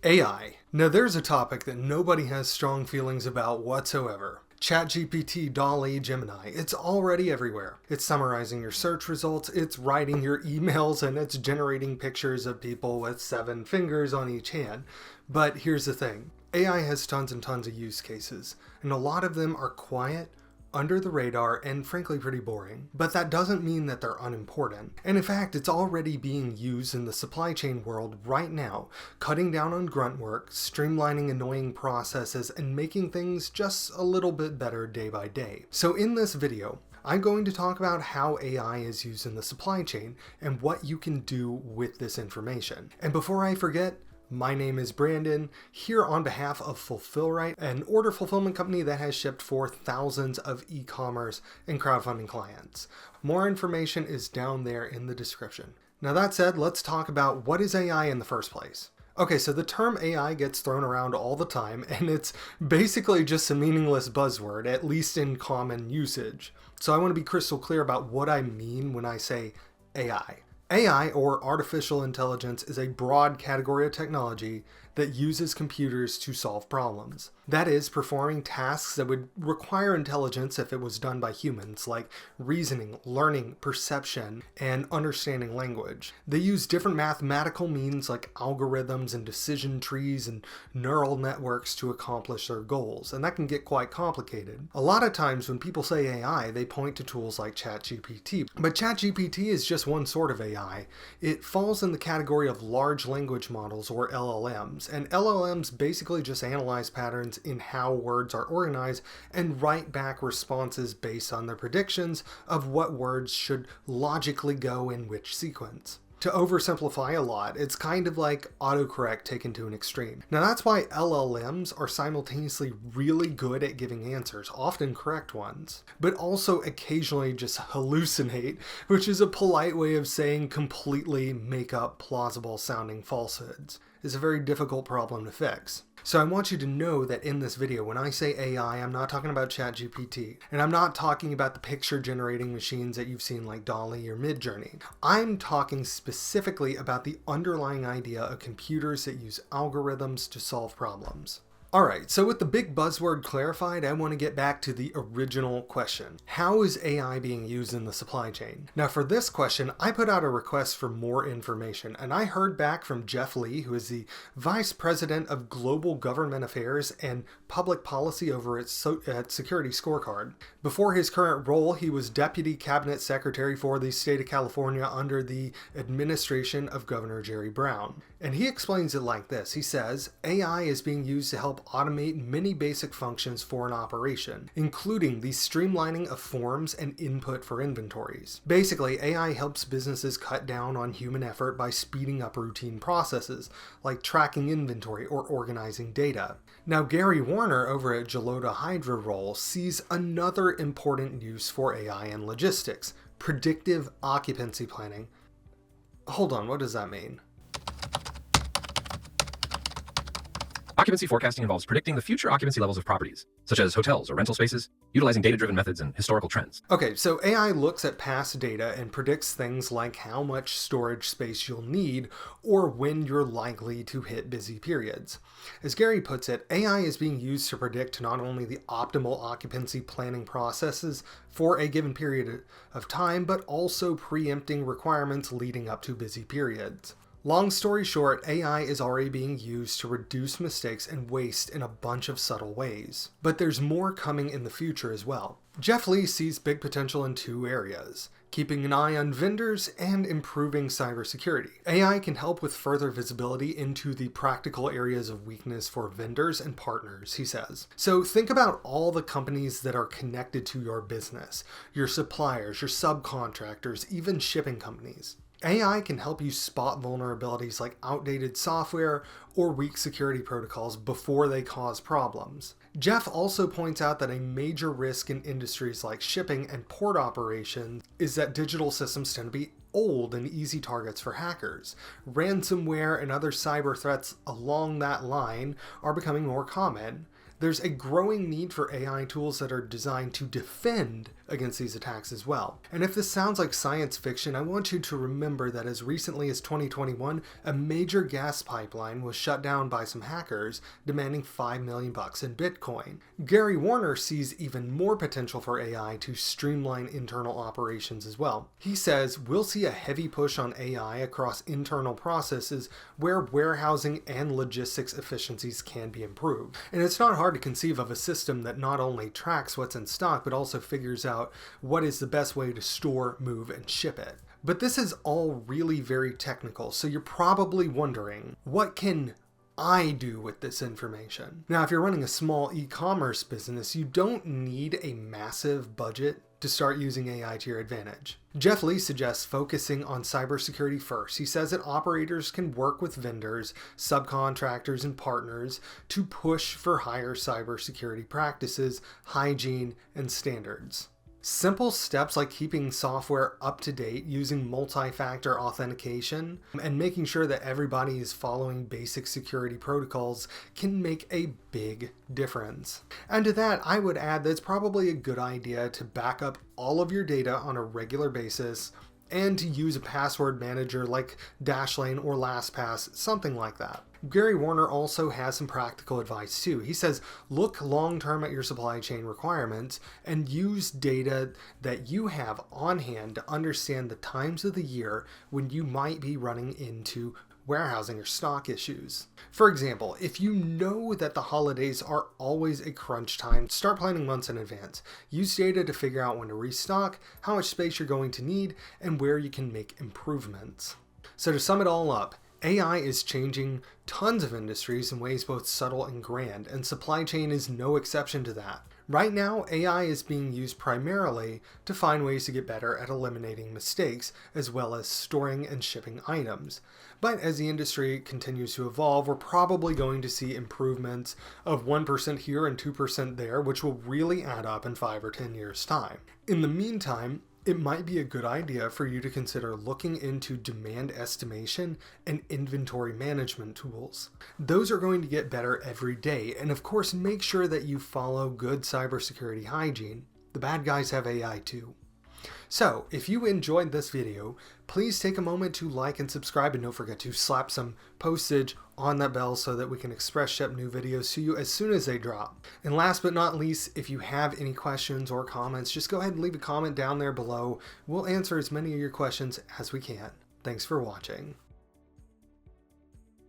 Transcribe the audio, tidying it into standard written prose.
AI. Now there's a topic that nobody has strong feelings about whatsoever. ChatGPT, DALL-E, Gemini, it's already everywhere. It's summarizing your search results, it's writing your emails, and it's generating pictures of people with 7 fingers on each hand. But here's the thing, AI has tons and tons of use cases, and a lot of them are quiet, under the radar, and frankly pretty boring. But that doesn't mean that they're unimportant. And in fact, it's already being used in the supply chain world right now, cutting down on grunt work, streamlining annoying processes, and making things just a little bit better day by day. So in this video, I'm going to talk about how AI is used in the supply chain and what you can do with this information. And before I forget, my name is Brandon, here on behalf of Fulfillrite, an order fulfillment company that has shipped for thousands of e-commerce and crowdfunding clients. More information is down there in the description. Now that said, let's talk about what is AI in the first place. Okay, so the term AI gets thrown around all the time, and it's basically just a meaningless buzzword, at least in common usage. So I want to be crystal clear about what I mean when I say AI. AI, or artificial intelligence, is a broad category of technology that uses computers to solve problems. That is, performing tasks that would require intelligence if it was done by humans, like reasoning, learning, perception, and understanding language. They use different mathematical means like algorithms and decision trees and neural networks to accomplish their goals, and that can get quite complicated. A lot of times when people say AI, they point to tools like ChatGPT, but ChatGPT is just one sort of AI. It falls in the category of large language models, or LLMs, and LLMs basically just analyze patterns in how words are organized and write back responses based on their predictions of what words should logically go in which sequence. To oversimplify a lot, it's kind of like autocorrect taken to an extreme. Now that's why LLMs are simultaneously really good at giving answers, often correct ones, but also occasionally just hallucinate, which is a polite way of saying completely make up plausible sounding falsehoods. It's a very difficult problem to fix. So I want you to know that in this video, when I say AI, I'm not talking about ChatGPT, and I'm not talking about the picture generating machines that you've seen like DALL-E or Midjourney. I'm talking specifically about the underlying idea of computers that use algorithms to solve problems. Alright, so with the big buzzword clarified, I want to get back to the original question. How is AI being used in the supply chain? Now for this question, I put out a request for more information, and I heard back from Jeff Lee, who is the Vice President of Global Government Affairs and Public Policy over at Security Scorecard. Before his current role, he was Deputy Cabinet Secretary for the state of California under the administration of Governor Jerry Brown. And he explains it like this. He says, AI is being used to help automate many basic functions for an operation, including the streamlining of forms and input for inventories. Basically, AI helps businesses cut down on human effort by speeding up routine processes, like tracking inventory or organizing data. Now, Gary Warner over at Gelota Hydroroll sees another important use for AI in logistics: predictive occupancy planning. Hold on, what does that mean? Occupancy forecasting involves predicting the future occupancy levels of properties, such as hotels or rental spaces, utilizing data-driven methods and historical trends. Okay, so AI looks at past data and predicts things like how much storage space you'll need or when you're likely to hit busy periods. As Gary puts it, AI is being used to predict not only the optimal occupancy planning processes for a given period of time, but also preempting requirements leading up to busy periods. Long story short, AI is already being used to reduce mistakes and waste in a bunch of subtle ways. But there's more coming in the future as well. Jeff Lee sees big potential in 2 areas: keeping an eye on vendors and improving cybersecurity. AI can help with further visibility into the practical areas of weakness for vendors and partners, he says. So think about all the companies that are connected to your business, your suppliers, your subcontractors, even shipping companies. AI can help you spot vulnerabilities like outdated software or weak security protocols before they cause problems. Jeff also points out that a major risk in industries like shipping and port operations is that digital systems tend to be old and easy targets for hackers. Ransomware and other cyber threats along that line are becoming more common. there's a growing need for AI tools that are designed to defend against these attacks as well. And if this sounds like science fiction, I want you to remember that as recently as 2021, a major gas pipeline was shut down by some hackers demanding $5 million in Bitcoin. Gary Warner sees even more potential for AI to streamline internal operations as well. He says we'll see a heavy push on AI across internal processes where warehousing and logistics efficiencies can be improved. And it's not hard to conceive of a system that not only tracks what's in stock, but also figures out what is the best way to store, move, and ship it. But this is all really very technical, so you're probably wondering, what can I do with this information? Now, if you're running a small e-commerce business, you don't need a massive budget to start using AI to your advantage. Jeff Lee suggests focusing on cybersecurity first. He says that operators can work with vendors, subcontractors, and partners to push for higher cybersecurity practices, hygiene, and standards. Simple steps like keeping software up to date using multi-factor authentication and making sure that everybody is following basic security protocols can make a big difference. And to that, I would add that it's probably a good idea to back up all of your data on a regular basis and to use a password manager like Dashlane or LastPass, something like that. Gary Warner also has some practical advice too. He says, look long-term at your supply chain requirements and use data that you have on hand to understand the times of the year when you might be running into warehousing or stock issues. For example, if you know that the holidays are always a crunch time, start planning months in advance. Use data to figure out when to restock, how much space you're going to need, and where you can make improvements. So to sum it all up, AI is changing tons of industries in ways both subtle and grand, and supply chain is no exception to that. Right now, AI is being used primarily to find ways to get better at eliminating mistakes, as well as storing and shipping items. But as the industry continues to evolve, we're probably going to see improvements of 1% here and 2% there, which will really add up in 5 or 10 years' time. In the meantime, it might be a good idea for you to consider looking into demand estimation and inventory management tools. Those are going to get better every day, and of course, make sure that you follow good cybersecurity hygiene. The bad guys have AI too. So, if you enjoyed this video, please take a moment to like and subscribe, and don't forget to slap some postage on that bell so that we can express ship new videos to you as soon as they drop. And last but not least, if you have any questions or comments, just go ahead and leave a comment down there below. We'll answer as many of your questions as we can. Thanks for watching.